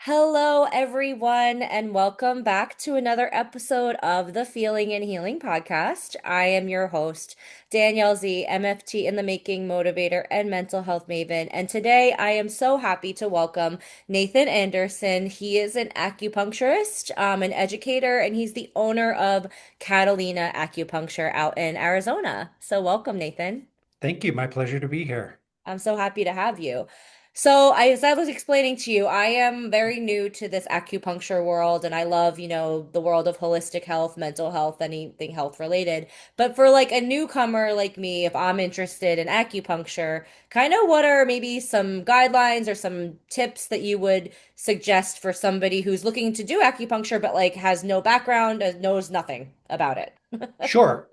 Hello, everyone, and welcome back to another episode of the Feeling and Healing podcast. I am your host, Danielle Z, MFT in the making, motivator, and mental health maven. And today I am so happy to welcome Nathan Anderson. He is an acupuncturist, an educator, and he's the owner of Catalina Acupuncture out in Arizona. So, welcome, Nathan. Thank you. My pleasure to be here. I'm so happy to have you. So, as I was explaining to you, I am very new to this acupuncture world, and I love, the world of holistic health, mental health, anything health related. But for like a newcomer like me, if I'm interested in acupuncture, kind of what are maybe some guidelines or some tips that you would suggest for somebody who's looking to do acupuncture but like has no background, knows nothing about it? Sure.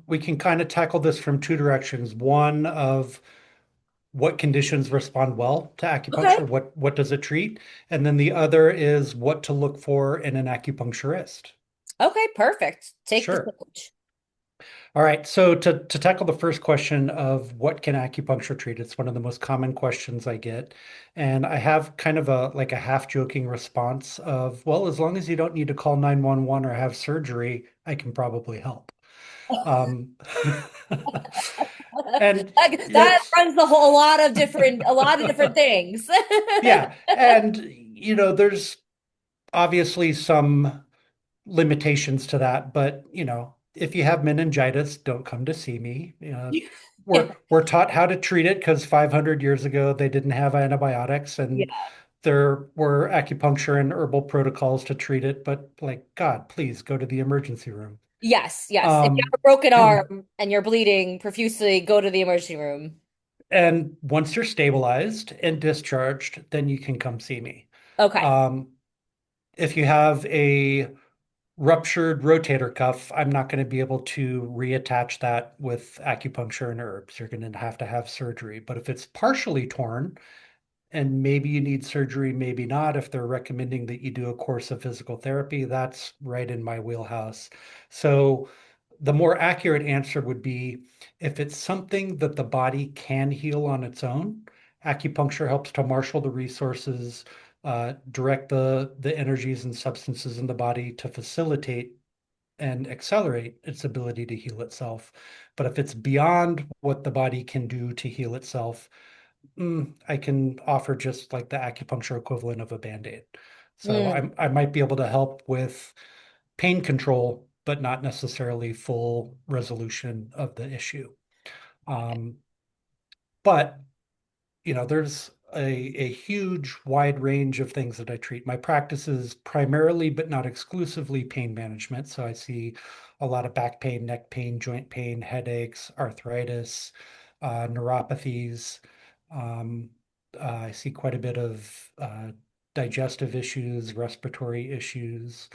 We can kind of tackle this from two directions. One of what conditions respond well to Okay. acupuncture, what does it treat? And then the other is what to look for in an acupuncturist. Okay, perfect. Take the Sure. stage. All right. So to tackle the first question of what can acupuncture treat, it's one of the most common questions I get. And I have kind of a like a half joking response of, well, as long as you don't need to call 911 or have surgery, I can probably help. Um, and you know, That runs the whole a lot of different things. yeah, and there's obviously some limitations to that, but if you have meningitis, don't come to see me. We're taught how to treat it because 500 years ago they didn't have antibiotics, Yeah. and there were acupuncture and herbal protocols to treat it. But like God, please go to the emergency room. Yes, yes. If you Um, have a broken and arm and you're bleeding profusely, go to the emergency room. And once you're stabilized and discharged, then you can come see me. Okay. Um, if you have a ruptured rotator cuff, I'm not going to be able to reattach that with acupuncture and herbs. You're going to have surgery. But if it's partially torn, and maybe you need surgery, maybe not. If they're recommending that you do a course of physical therapy, that's right in my wheelhouse. So the more accurate answer would be if it's something that the body can heal on its own, acupuncture helps to marshal the resources, direct the energies and substances in the body to facilitate and accelerate its ability to heal itself. But if it's beyond what the body can do to heal itself, I can offer just like the acupuncture equivalent of a Band-Aid. So Mm, I might be able to help with pain control, but not necessarily full resolution of the issue. got it. Um, but there's a huge wide range of things that I treat. My practice is primarily, but not exclusively, pain management. So I see a lot of back pain, neck pain, joint pain, headaches, arthritis, neuropathies. Um, I see quite a bit of digestive issues, respiratory issues.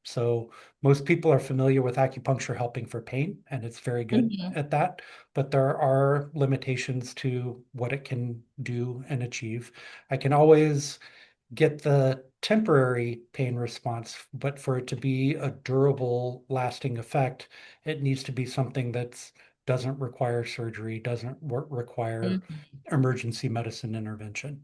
So most people are familiar with acupuncture helping for pain, and it's very good Mhm. at that, but there are limitations to what it can do and achieve. I can always get the temporary pain response, but for it to be a durable, lasting effect, it needs to be something that doesn't require surgery, doesn't require Mhm. emergency medicine intervention.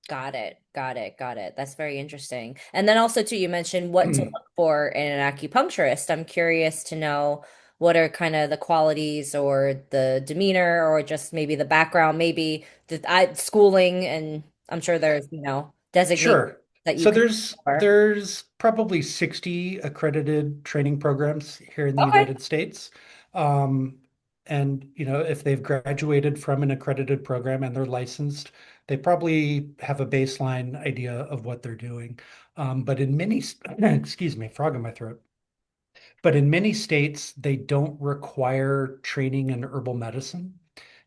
Got it. Got it. Got it. That's very interesting. And then also too, you mentioned what to look for in an acupuncturist. I'm curious to know what are kind of the qualities or the demeanor or just maybe the background, maybe schooling, and I'm sure there's, designated Sure. that you So could there's for. there's probably 60 accredited training programs here in the Okay. United States. Um, and if they've graduated from an accredited program and they're licensed, they probably have a baseline idea of what they're doing. But in many, excuse me, frog in my throat. But in many states, they don't require training in herbal medicine.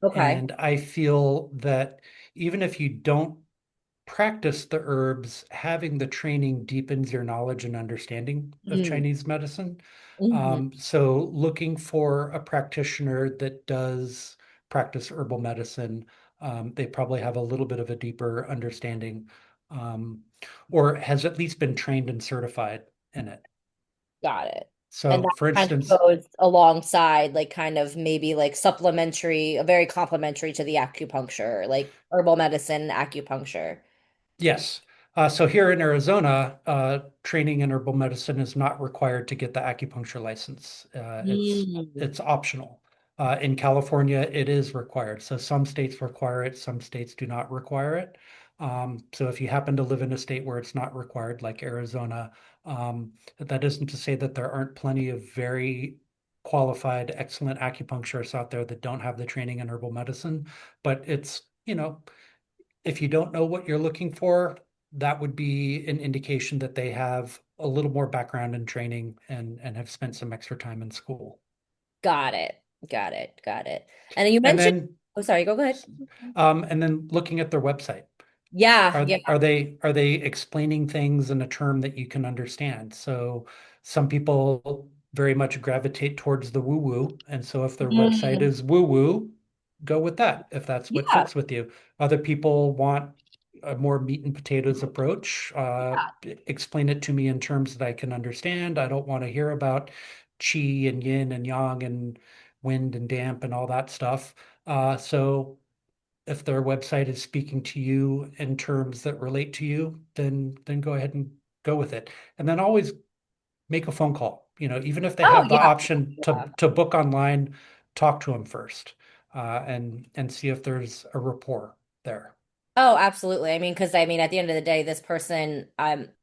Okay. And I feel that even if you don't practice the herbs, having the training deepens your knowledge and understanding of Mm. Chinese medicine. Hmm. So looking for a practitioner that does practice herbal medicine, they probably have a little bit of a deeper understanding, um, or has at least been trained and certified in it. Got it. And So that for kind of instance, goes alongside, like, kind of maybe like supplementary, very complementary to the acupuncture, like herbal medicine, acupuncture. Yes. So here in Arizona, training in herbal medicine is not required to get the acupuncture license. Mm. It's optional. In California, it is required. So some states require it, some states do not require it. So if you happen to live in a state where it's not required, like Arizona, that isn't to say that there aren't plenty of very qualified, excellent acupuncturists out there that don't have the training in herbal medicine. But if you don't know what you're looking for, that would be an indication that they have a little more background in training and have spent some extra time in school. Got it. Got it. Got it. And you And mentioned, then oh, sorry, go ahead. looking at their website. Yeah, Are yeah. are they explaining things in a term that you can understand? So some people very much gravitate towards the woo-woo, and so if their website Mm, is woo-woo, go with that if that's what yeah, fits with you. Other people want a more meat and potatoes approach. yeah. Explain it to me in terms that I can understand. I don't want to hear about chi and yin and yang and wind and damp and all that stuff. So if their website is speaking to you in terms that relate to you, then go ahead and go with it. And then always make a phone call. Even if they Oh, have the yeah. option Yeah. to book online, talk to them first, and see if there's a rapport there. Oh, absolutely. I mean, because I mean, at the end of the day, this person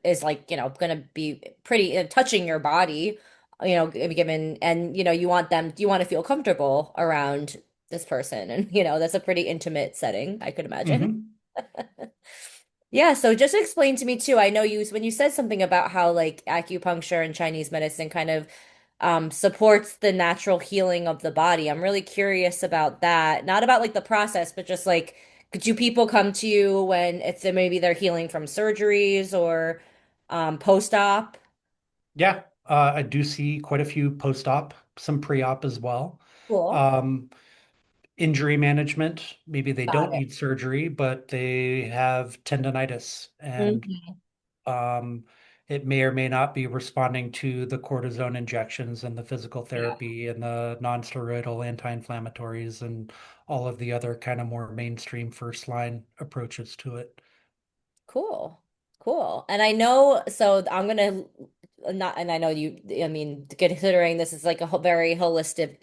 is like, going to be pretty touching your body, given, and you want them, you want to feel comfortable around this person, and that's a pretty intimate setting, I could imagine. Hmm. Yeah, so just explain to me too. I know when you said something about how like acupuncture and Chinese medicine kind of supports the natural healing of the body. I'm really curious about that. Not about like the process, but just like do people come to you when maybe they're healing from surgeries or post-op? Yeah, I do see quite a few post-op, some pre-op as well. Cool. Um, Injury management, maybe they Got don't it. need surgery, but they have tendonitis and Mhm. Um, it may or may not be responding to the cortisone injections and the physical Yeah. therapy and the non-steroidal anti-inflammatories and all of the other kind of more mainstream first line approaches to it. Cool. Cool. And I know, so I'm gonna not, and I know you, I mean, considering this is like a very holistic,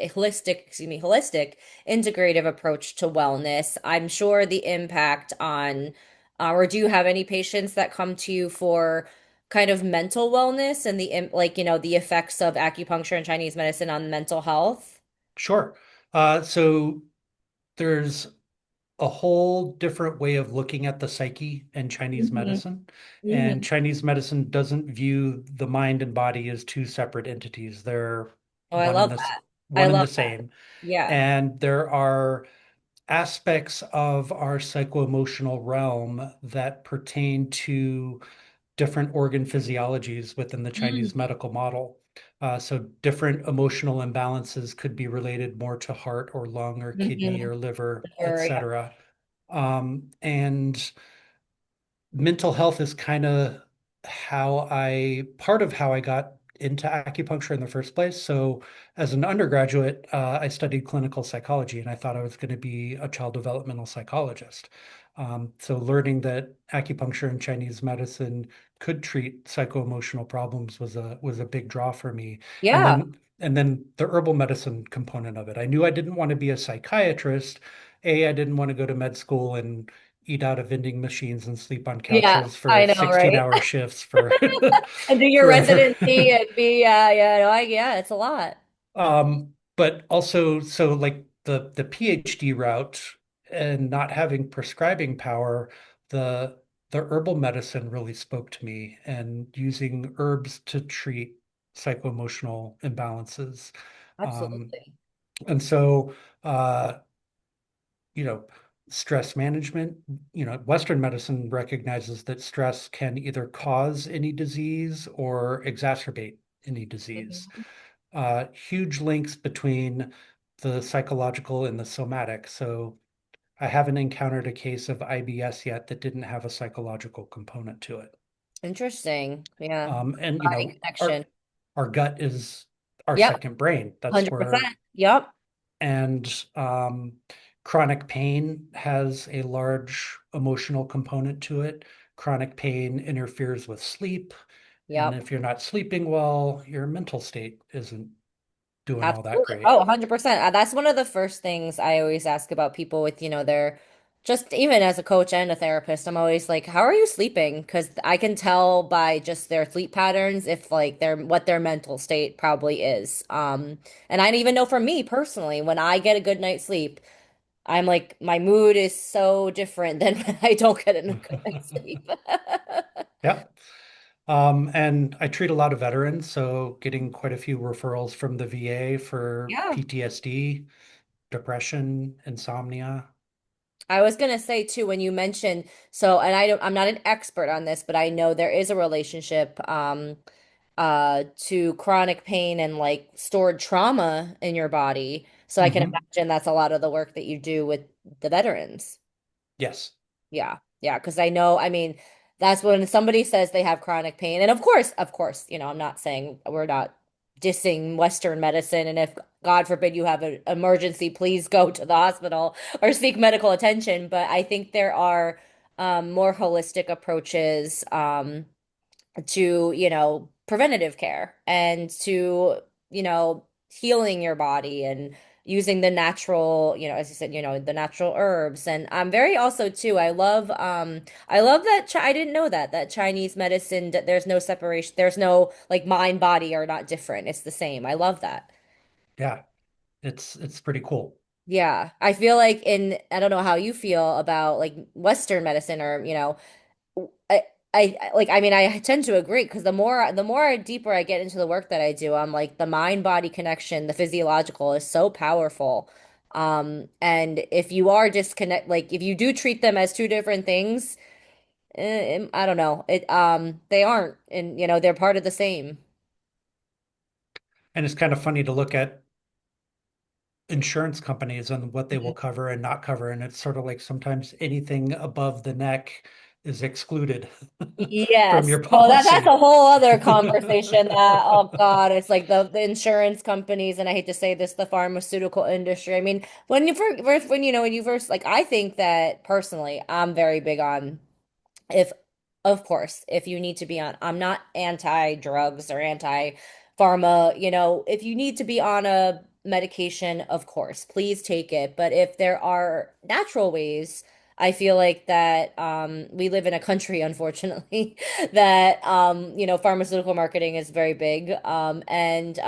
integrative approach to wellness, I'm sure the impact on, or do you have any patients that come to you for kind of mental wellness and like, the effects of acupuncture and Chinese medicine on mental health? Sure. So there's a whole different way of looking at the psyche in Chinese Hmm. medicine. And Hmm. Chinese medicine doesn't view the mind and body as two separate entities. They're Oh, I love that. I one and love the that. same. Yeah. And there are aspects of our psycho-emotional realm that pertain to different organ physiologies within the Chinese Mm-hmm. medical model. So different emotional imbalances could be related more to heart or lung or kidney or liver, Sure, yeah. etc. And mental health is kind of part of how I got into acupuncture in the first place. So, as an undergraduate, I studied clinical psychology and I thought I was going to be a child developmental psychologist. So, learning that acupuncture and Chinese medicine could treat psycho-emotional problems was a big draw for me. And Yeah. then the herbal medicine component of it. I knew I didn't want to be a psychiatrist. I didn't want to go to med school and eat out of vending machines and sleep on Yeah, couches for I know, right? 16-hour shifts for And do your forever. residency and be yeah, no, yeah, it's a lot. But also, so like the PhD route and not having prescribing power, the the herbal medicine really spoke to me and using herbs to treat psycho-emotional imbalances. Um, Absolutely. and so you know, stress management, Western medicine recognizes that stress can either cause any disease or exacerbate any disease. Mhm. Huge links between the psychological and the somatic. So I haven't encountered a case of IBS yet that didn't have a psychological component to it. Interesting. Yeah. And Body connection. our gut is our Yep. second brain. That's where 100%. Yep. and chronic pain has a large emotional component to it. chronic pain interferes with sleep. And Yep. if you're not sleeping well, your mental state isn't doing all that Absolutely. great. Oh, 100%. That's one of the first things I always ask about people with, their just even as a coach and a therapist, I'm always like, how are you sleeping? Because I can tell by just their sleep patterns if like what their mental state probably is. And I even know for me personally, when I get a good night's sleep, I'm like, my mood is so different than when I don't get a good night's sleep. Yeah. And I treat a lot of veterans, so getting quite a few referrals from the VA for Yeah. PTSD, depression, insomnia. I was gonna say too, when you mentioned and I'm not an expert on this, but I know there is a relationship to chronic pain and like stored trauma in your body. So I can Hmm. imagine that's a lot of the work that you do with the veterans. Yes. Yeah. Yeah. Because I know, I mean, that's when somebody says they have chronic pain. And of course, I'm not saying we're not dissing Western medicine. And if God forbid you have an emergency, please go to the hospital or seek medical attention. But I think there are more holistic approaches. To, preventative care and to, healing your body and using the natural, as you said, the natural herbs. And I'm very also too, I love that I didn't know that Chinese medicine that there's no separation, there's no like mind body are not different. It's the same. I love that. Yeah. It's pretty cool. Yeah. I feel like I don't know how you feel about like Western medicine or, I, I mean, I tend to agree because the more deeper I get into the work that I do, I'm like the mind body connection, the physiological is so powerful. And if you are disconnect, like if you do treat them as two different things, I don't know, they aren't, and they're part of the same. And it's kind of funny to look at insurance companies and what they will Mhm. cover and not cover. And it's sort of like sometimes anything above the neck is excluded from Yes. your Oh, that's policy. a whole other conversation that, oh God, it's like the insurance companies, and I hate to say this, the pharmaceutical industry. I mean, when you first, like, I think that personally, I'm very big on if, of course, if you need to be on, I'm not anti-drugs or anti-pharma, if you need to be on a medication, of course, please take it. But if there are natural ways, I feel like that we live in a country, unfortunately, that pharmaceutical marketing is very big. And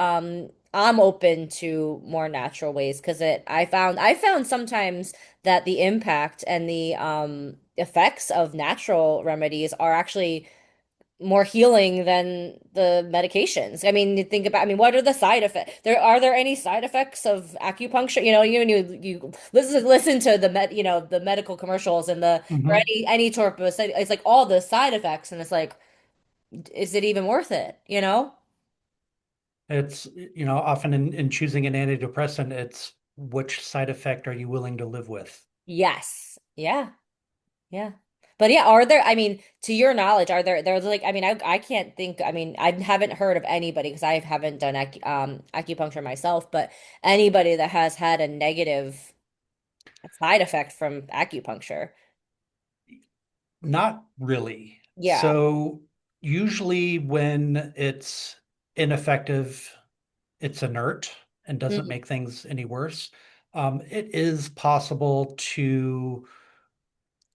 I'm open to more natural ways because I found sometimes that the impact and the effects of natural remedies are actually more healing than the medications. I mean, you think about, I mean, what are the side effects? Are there any side effects of acupuncture? You listen to the medical commercials and the or Hmm. any sort of it's like all the side effects, and it's like, is it even worth it? It's, often in choosing an antidepressant, it's which side effect are you willing to live with? Yes. Yeah. Yeah. But yeah, I mean, to your knowledge, there's like, I mean, I can't think, I mean, I haven't heard of anybody because I haven't done acupuncture myself, but anybody that has had a negative side effect from acupuncture. Not really. Yeah. So usually when it's ineffective, it's inert and doesn't Mm, make things any worse. It is possible to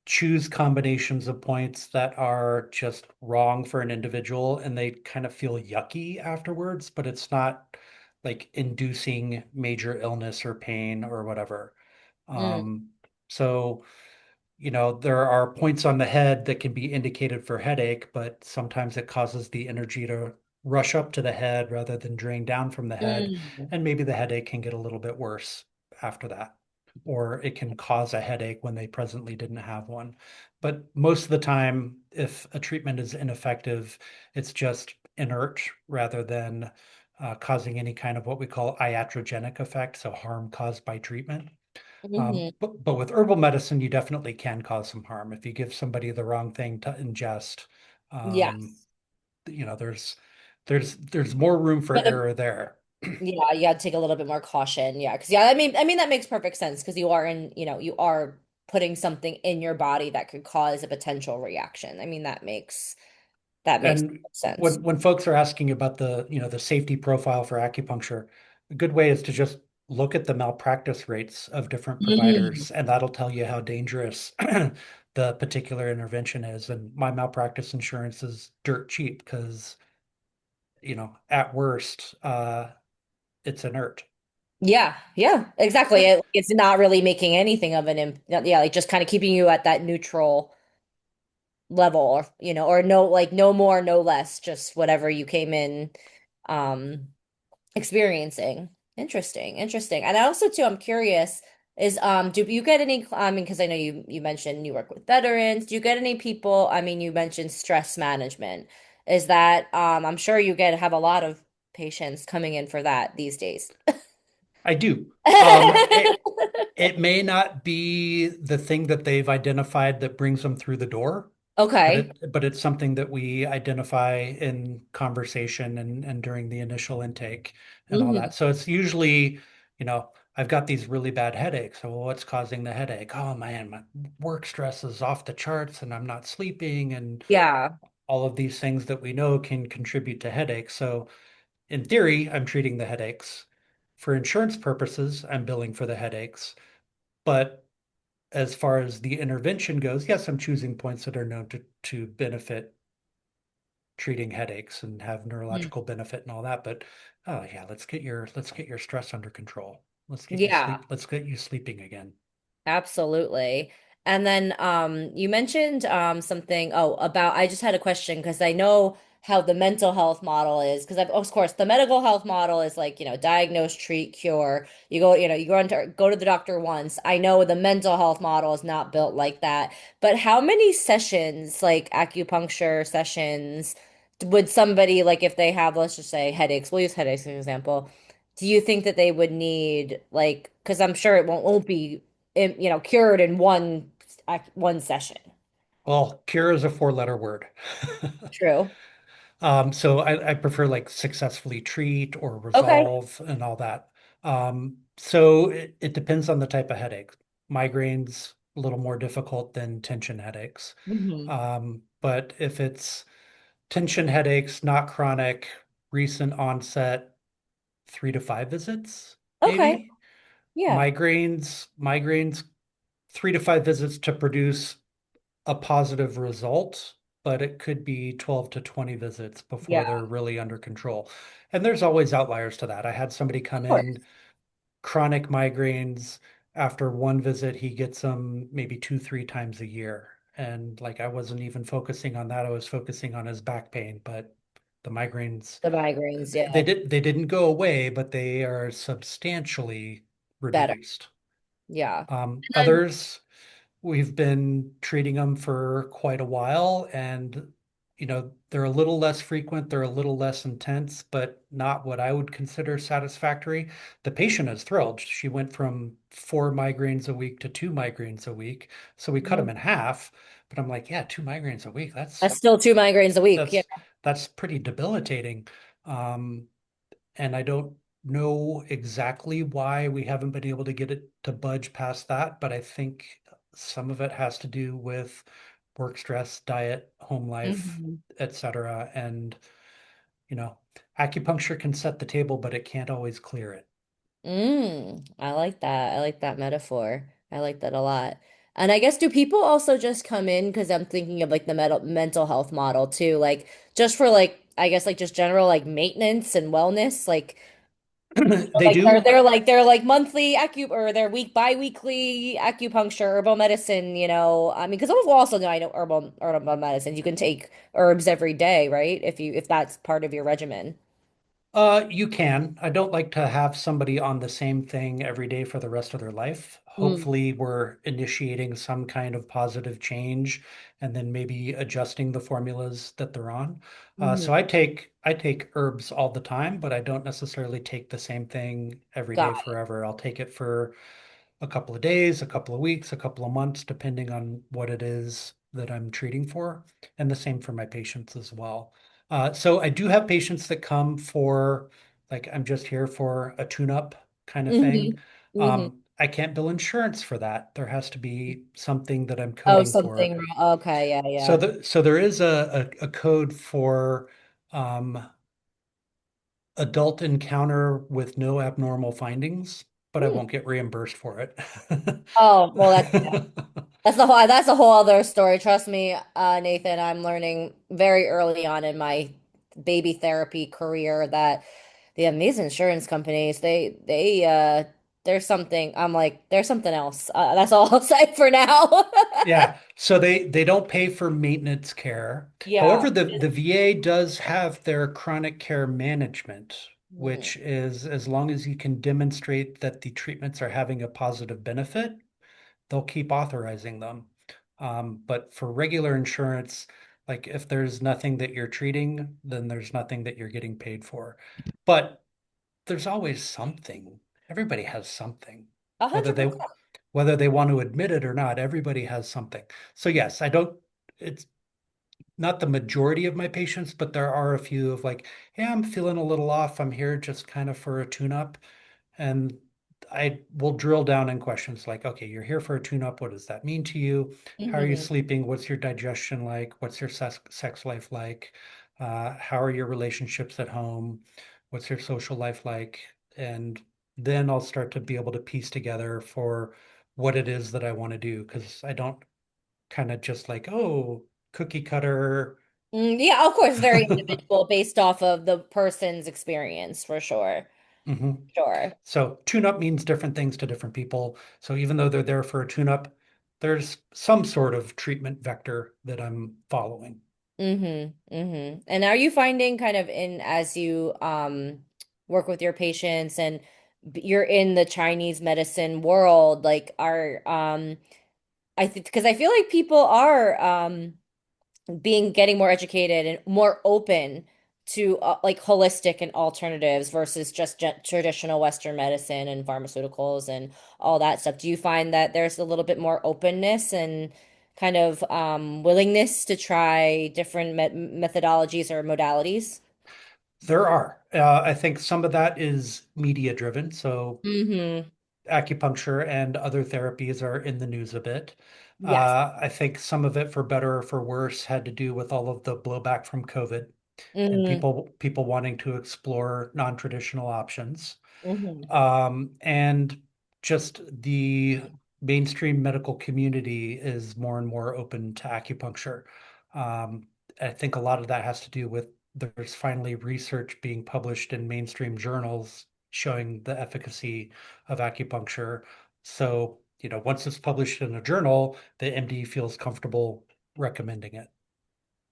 choose combinations of points that are just wrong for an individual and they kind of feel yucky afterwards, but it's not like inducing major illness or pain or whatever. mm, Um, so there are points on the head that can be indicated for headache, but sometimes it causes the energy to rush up to the head rather than drain down from the head. mm, And maybe the headache can get a little bit worse after that, or it can cause a headache when they presently didn't have one. But most of the time, if a treatment is ineffective, it's just inert rather than causing any kind of what we call iatrogenic effect, so harm caused by treatment. mhm. But with herbal medicine, you definitely can cause some harm if you give somebody the wrong thing to ingest. Um, Yes. there's more room for But error there. yeah, you got to take a little bit more caution. Yeah, because yeah, I mean that makes perfect sense because you are in, you are. putting something in your body that could cause a potential reaction. I mean, that makes And sense. when folks are asking about the safety profile for acupuncture, a good way is to just look at the malpractice rates of different Mhm. providers, and that'll tell you how dangerous the particular intervention is. And my malpractice insurance is dirt cheap because, at worst, it's inert. Yeah, yeah, exactly. It's not really making anything of an imp yeah, like just kind of keeping you at that neutral level, or or no, like no more, no less, just whatever you came in um experiencing. Interesting, interesting. And also too, I'm curious, is do you get any, I mean, because I know you mentioned you work with veterans. Do you get any people, I mean, you mentioned stress management. Is that I'm sure you get have a lot of patients coming in for that these days. I do. It may not be the thing that they've identified that brings them through the door, but Okay. it's something that we identify in conversation and during the initial intake and all Hmm. that. So it's usually, I've got these really bad headaches. So what's causing the headache? Oh man, my work stress is off the charts and I'm not sleeping and Yeah. all of these things that we know can contribute to headaches. So in theory, I'm treating the headaches. For insurance purposes, I'm billing for the headaches. But as far as the intervention goes, yes, I'm choosing points that are known to benefit treating headaches and have Mm. neurological benefit and all that. But oh yeah, let's get your stress under control. Yeah. Let's get you sleeping again. Absolutely. And then you mentioned something, oh, about, I just had a question because I know how the mental health model is, because of course the medical health model is like, diagnose, treat, cure. You go to the doctor once. I know the mental health model is not built like that. But how many sessions, like acupuncture sessions, would somebody, like, if they have, let's just say, headaches, we'll use headaches as an example. Do you think that they would need, like, because I'm sure it won't be cured in one session. Well, cure is a four-letter word. True. So I prefer like successfully treat or Okay. resolve and all that. So it depends on the type of headache. Migraines, a little more difficult than tension headaches. Hmm. But if it's tension headaches, not chronic, recent onset, 3 to 5 visits, Okay. maybe. Yeah. Migraines, 3 to 5 visits to produce a positive result, but it could be 12 to 20 visits before Yeah. they're really under control. And there's always outliers to that. I had somebody come Of course. in, chronic migraines. After one visit, he gets them maybe 2, 3 times a year. And like I wasn't even focusing on that. I was focusing on his back pain, but the migraines, The migraines, they yeah. didn't go away, but they are substantially Better. reduced. Yeah. And then, Others, we've been treating them for quite a while, and they're a little less frequent, they're a little less intense, but not what I would consider satisfactory. The patient is thrilled. She went from 4 migraines a week to 2 migraines a week, so we cut them Mhm. in half. But I'm like, yeah, 2 migraines a week. That's still 2 migraines a week. Yeah. That's pretty debilitating. Um, and I don't know exactly why we haven't been able to get it to budge past that, but I think some of it has to do with work stress, diet, home life, Mhm. etc. And, you know, acupuncture can set the table, but it can't always clear it. I like that. I like that metaphor. I like that a lot. And I guess, do people also just come in, because I'm thinking of like the mental health model too, like just for, like, I guess, like just general like maintenance and wellness, like They like they're do. they're like they're like monthly or they're bi-weekly acupuncture, herbal medicine, I mean, because we also know, I know herbal medicine, you can take herbs every day, right? If that's part of your regimen. You can. I don't like to have somebody on the same thing every day for the rest of their life. Mm. Hopefully, we're initiating some kind of positive change and then maybe adjusting the formulas that they're on. Hmm. So I take herbs all the time, but I don't necessarily take the same thing every day Got forever. I'll take it for a couple of days, a couple of weeks, a couple of months, depending on what it is that I'm treating for. And the same for my patients as well. So I do have patients that come for, like, I'm just here for a tune-up kind it. of thing. Hmm. Hmm. I can't bill insurance for that. There has to be something that I'm Oh, coding for. something wrong. Okay, yeah, So yeah. there is a code for um, adult encounter with no abnormal findings, but I Hmm. won't get reimbursed for it. Oh, well, that's a whole other story. Trust me, Nathan, I'm learning very early on in my baby therapy career that these insurance companies, there's something. I'm like, there's something else. That's all I'll say for now. Yeah, so they don't pay for maintenance care. Yeah. However, the VA does have their chronic care management, Hmm. which is as long as you can demonstrate that the treatments are having a positive benefit, they'll keep authorizing them. But for regular insurance, like if there's nothing that you're treating, then there's nothing that you're getting paid for. But there's always something. Everybody has something, whether they 100%. whether they want to admit it or not, everybody has something. So yes, I don't, it's not the majority of my patients, but there are a few of like, yeah, I'm feeling a little off. I'm here just kind of for a tune-up. And I will drill down in questions like, okay, you're here for a tune-up. What does that mean to you? How are you Hmm. sleeping? What's your digestion like? What's your sex life like? How are your relationships at home? What's your social life like? And then I'll start to be able to piece together for what it is that I want to do because I don't kind of just like, oh, cookie cutter. Yeah, of course, very individual based off of the person's experience for sure. Mhm. Sure. So tune-up means different things to different people. So even though they're there for a tune-up, there's some sort of treatment vector that I'm following. And are you finding kind of in as you work with your patients and you're in the Chinese medicine world, like are I think because I feel like people are being getting more educated and more open to like holistic and alternatives versus just traditional Western medicine and pharmaceuticals and all that stuff. Do you find that there's a little bit more openness and kind of willingness to try different methodologies or modalities? There are. I think some of that is media driven. So Mm-hmm. acupuncture and other therapies are in the news a bit. Yes. I think some of it, for better or for worse, had to do with all of the blowback from COVID and Mm-hmm. people wanting to explore non-traditional options. Mm-hmm. And just the mainstream medical community is more and more open to acupuncture. Um, I think a lot of that has to do with there's finally research being published in mainstream journals showing the efficacy of acupuncture. So, once it's published in a journal, the MD feels comfortable recommending it.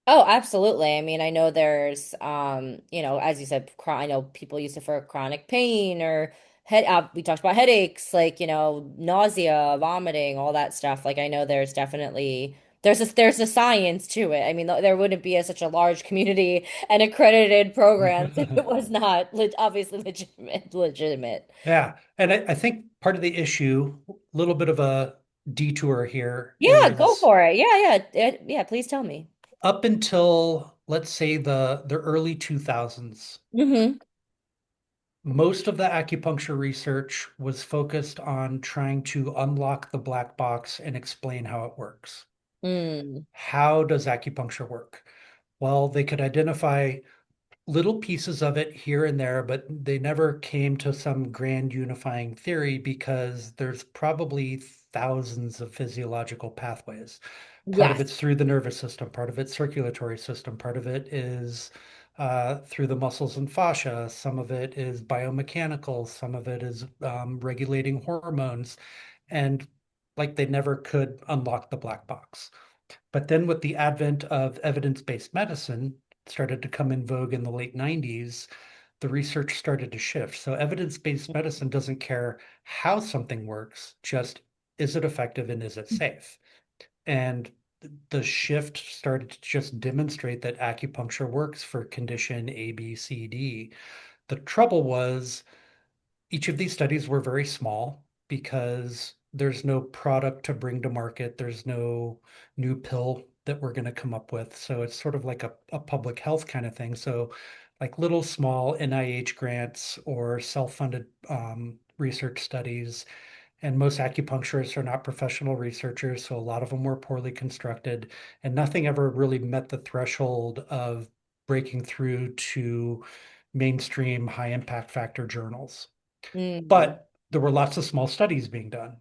Oh, absolutely. I mean, I know there's, as you said, I know people use it for chronic pain or we talked about headaches, like, nausea, vomiting, all that stuff. Like, I know there's definitely, there's a science to it. I mean, there wouldn't be such a large community and accredited programs if it was not obviously legitimate. Yeah. And I think part of the issue, a little bit of a detour here, Yeah, go is for it. Yeah, yeah. Yeah, please tell me. up until, let's say, the early 2000s, Mm-hmm. most of the acupuncture research was focused on trying to unlock the black box and explain how it works. Mm. How does acupuncture work? Well, they could identify little pieces of it here and there, but they never came to some grand unifying theory because there's probably thousands of physiological pathways. Part of Yes. it's through the nervous system, part of it's circulatory system, part of it is through the muscles and fascia, some of it is biomechanical, some of it is regulating hormones, and like they never could unlock the black box. But then with the advent of evidence-based medicine started to come in vogue in the late 90s, the research started to shift. So evidence-based medicine doesn't care how something works, just is it effective and is it safe? And the shift started to just demonstrate that acupuncture works for condition A, B, C, D. The trouble was each of these studies were very small because there's no product to bring to market. There's no new pill that we're going to come up with. So it's sort of like a public health kind of thing. So, like little small NIH grants or self funded research studies. And most acupuncturists are not professional researchers, so a lot of them were poorly constructed, and nothing ever really met the threshold of breaking through to mainstream high impact factor journals. Mm-hmm. But there were lots of small studies being done.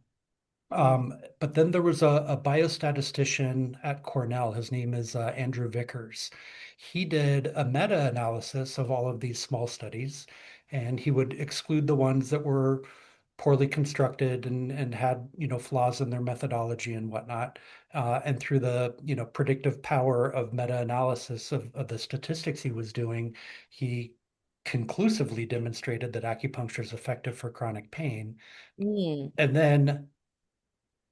But then there was a biostatistician at Cornell. His name is Andrew Vickers. He did a meta-analysis of all of these small studies, and he would exclude the ones that were poorly constructed and had, flaws in their methodology and whatnot. And through the, predictive power of meta-analysis of the statistics he was doing, he conclusively demonstrated that acupuncture is effective for chronic pain. Mm-hmm. And then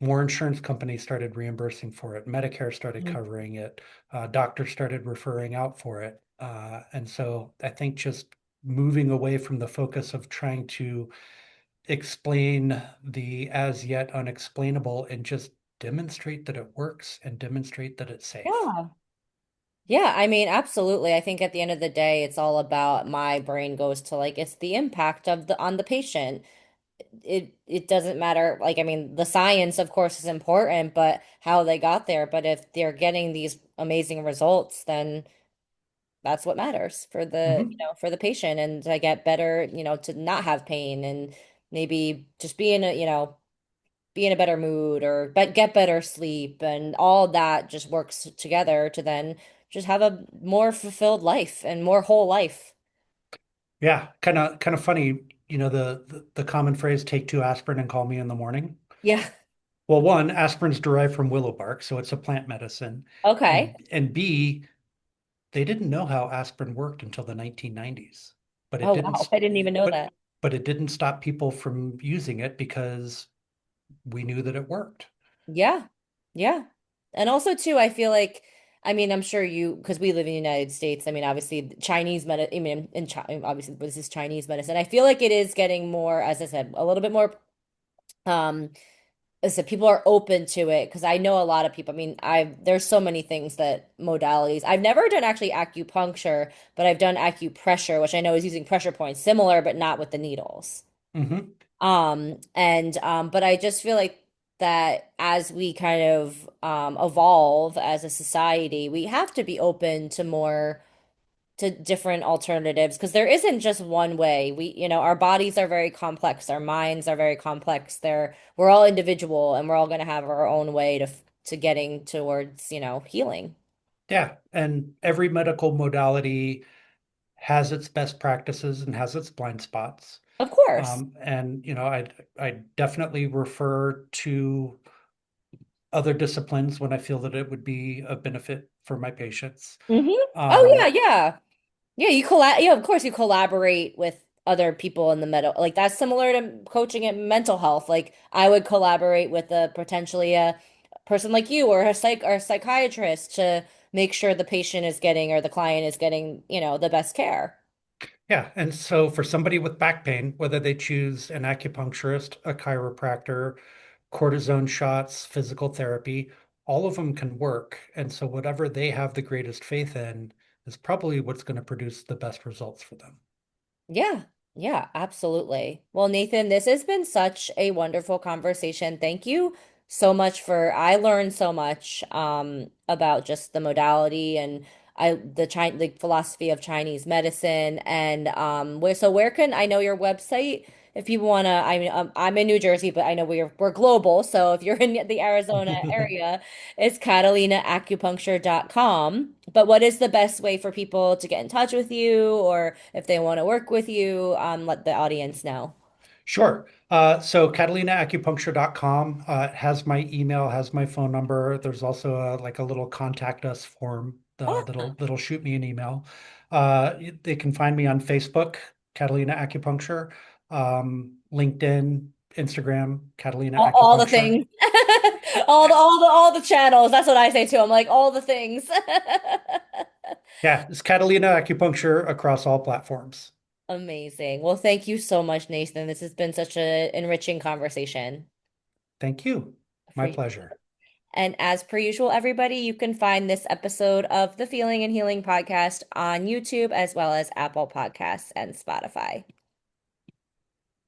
more insurance companies started reimbursing for it. Medicare started covering it. Doctors started referring out for it. And so I think just moving away from the focus of trying to explain the as yet unexplainable and just demonstrate that it works and demonstrate that it's safe. Yeah. Yeah, I mean, absolutely. I think at the end of the day, it's all about my brain goes to like it's the impact of the on the patient. It doesn't matter. Like, I mean, the science, of course, is important, but how they got there. But if they're getting these amazing results, then that's what matters for Mhm. for the patient and to get better, to not have pain and maybe just be in a, be in a better mood or but get better sleep and all that just works together to then just have a more fulfilled life and more whole life. Yeah, kind of funny, the common phrase, take two aspirin and call me in the morning. Yeah. Well, one, aspirin's derived from willow bark, so it's a plant medicine. Okay. And B, they didn't know how aspirin worked until the 1990s, but it Oh, didn't wow. I didn't even know but that. but it didn't stop people from using it because we knew that it worked. Yeah. Yeah. And also too, I feel like I mean, I'm sure you because we live in the United States. I mean, obviously Chinese medicine, I mean, in China, obviously this is Chinese medicine. I feel like it is getting more, as I said, a little bit more um as I said, people are open to it because I know a lot of people. I mean, there's so many things that modalities. I've never done actually acupuncture, but I've done acupressure, which I know is using pressure points, similar but not with the needles. Hmm. But I just feel like that as we kind of evolve as a society, we have to be open to more to different alternatives because there isn't just one way. Our bodies are very complex, our minds are very complex. We're all individual and we're all going to have our own way to getting towards, healing. Yeah, and every medical modality has its best practices and has its blind spots. Of course. And I definitely refer to other disciplines when I feel that it would be a benefit for my patients. Hmm. Oh yeah, Um, yeah. Yeah, yeah, of course you collaborate with other people in the mental like that's similar to coaching at mental health. Like I would collaborate with a potentially a person like you or a psychiatrist to make sure the patient is getting or the client is getting, the best care. Yeah, and so for somebody with back pain, whether they choose an acupuncturist, a chiropractor, cortisone shots, physical therapy, all of them can work. And so whatever they have the greatest faith in is probably what's going to produce the best results for them. Yeah, yeah, absolutely. Well, Nathan, this has been such a wonderful conversation. Thank you so much I learned so much about just the modality and the philosophy of Chinese medicine and where can I know your website if people want to I mean I'm in New Jersey but I know we're global so if you're in the Arizona area it's catalinaacupuncture.com. But what is the best way for people to get in touch with you or if they want to work with you, let the audience know. Sure. So catalinaacupuncture.com has my email, has my phone number. There's also like a little contact us form Ah, that'll shoot me an email. They can find me on Facebook, Catalina Acupuncture, LinkedIn, Instagram, Catalina all the Acupuncture. things. All the channels. That's what I say too. I'm like all the things. Yeah, it's Catalina Acupuncture across all platforms. Amazing. Well, thank you so much, Nathan. This has been such an enriching conversation. Thank you. My Appreciate pleasure. it. And as per usual, everybody, you can find this episode of the Feeling and Healing podcast on YouTube as well as Apple Podcasts and Spotify.